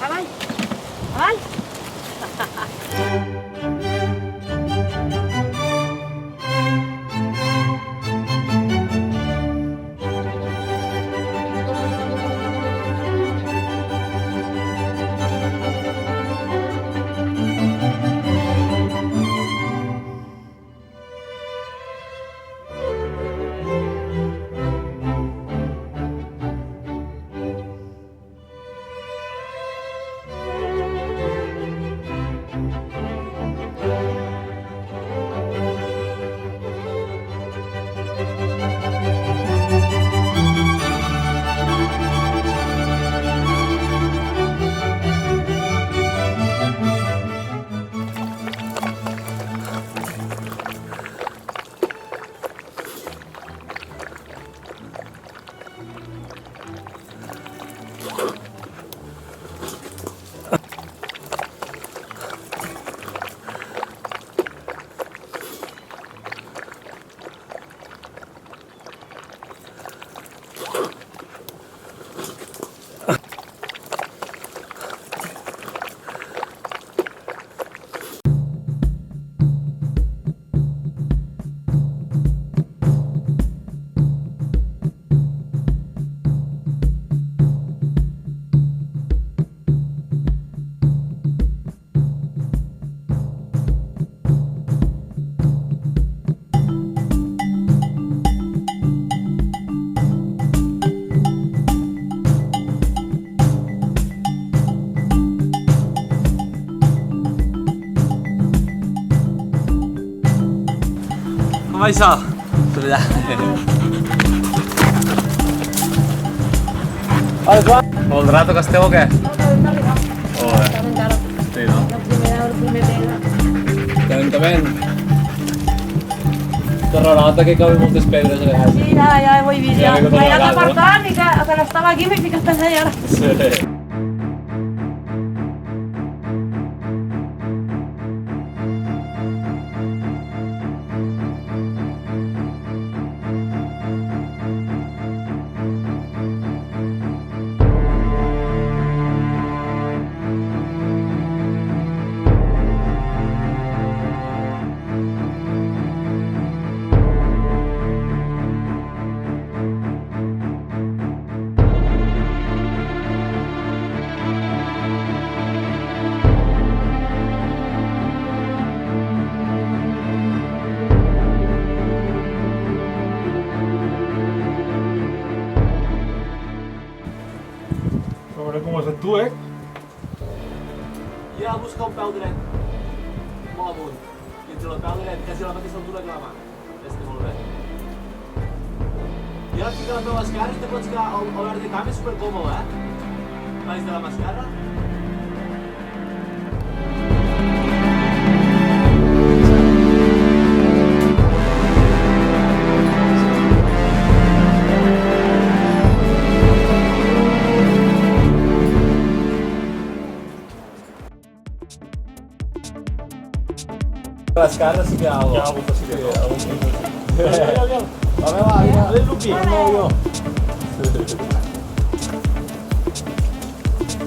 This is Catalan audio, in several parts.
Avall! Avall! ¿Cómo vais a? ¿Todo el rato que esteu o què? Sí, no? Calentament. Terrorota que cauen moltes pedres a vegades. Sí, ja ho he vist, ja. Ja M'he anat apartant i que estava aquí m'he ficat allà i ara. Sí. A veure com ho has fet tu, Ja busca un peu dret. Molt amunt. I entre el peu dret, quasi a la mateixa altura que la mà. És que molt bé. I ara fica la teva esquerra i te pots quedar al verd de camp, és supercòmode, Baix de la mà esquerra. L'esquerra sí que hi ha alguna cosa. molta sí que Sí, algun tipus. Aviam. Va, va, vine. Adéu, Luqui. Hola.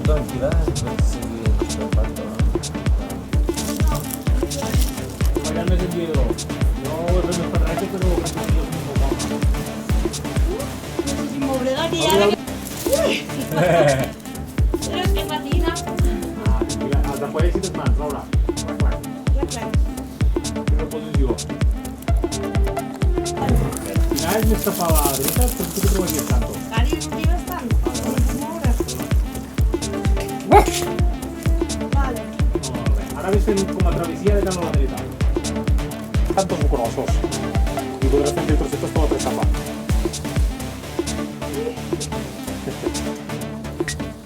Tranquil·la, no sigui perfecte. Allà més enllà. Jo ho he fet més per res, però ho he fet jo molt bon. Si m'oblida aquí ara que... Però és que patina. Mira, has de poder les mans, Laura. Clar. Quina posició. Quina és més cap a la dreta? Per tu que trobes aquí, Santo? Cari, no tires tant. Moure's. Vale. Ara vés fent com a travessia de camp a la dreta. Tantos bucorosos. I podràs sentir trocitos com a prestapa.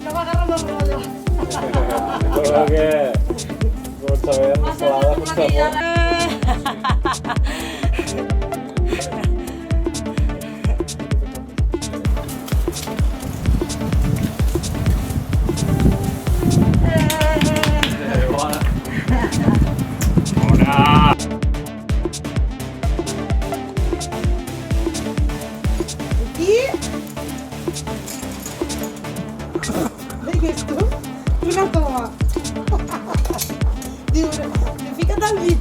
No me agarro los rollos. Recuerda que no saber Va a ser escalada una justo a maquillada. Digues tu, una toma. Diu, fica't al mig.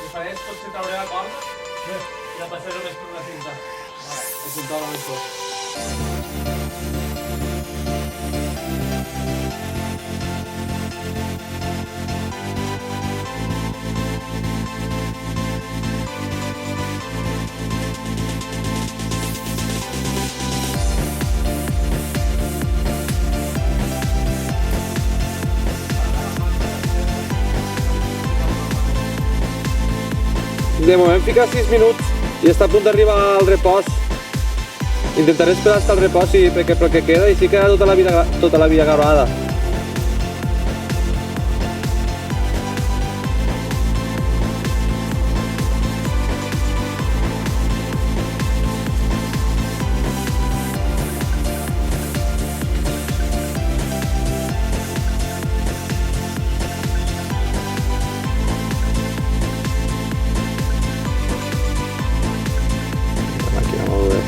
Faràs potser trauré la corda i la passaré només per una cinta. Apuntar-la més tot. De moment fica 6 minuts i està a punt d'arribar al repòs. Intentaré esperar fins al repòs perquè pel que queda i sí queda tota la via gravada. La màquina molt bé.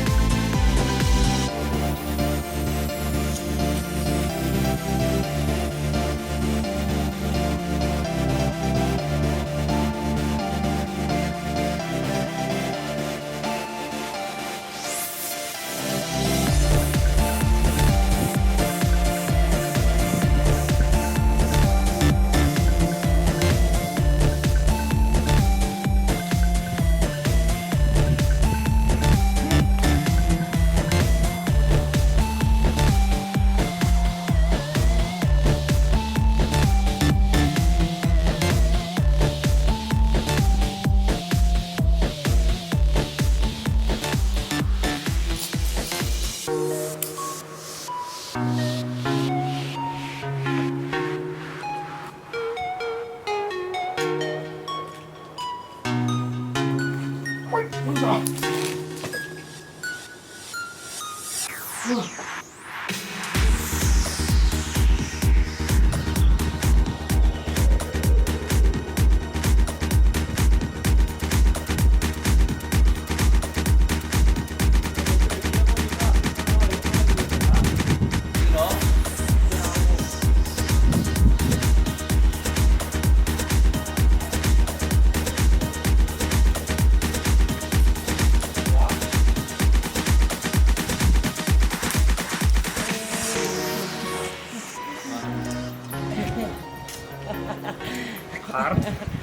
Hard.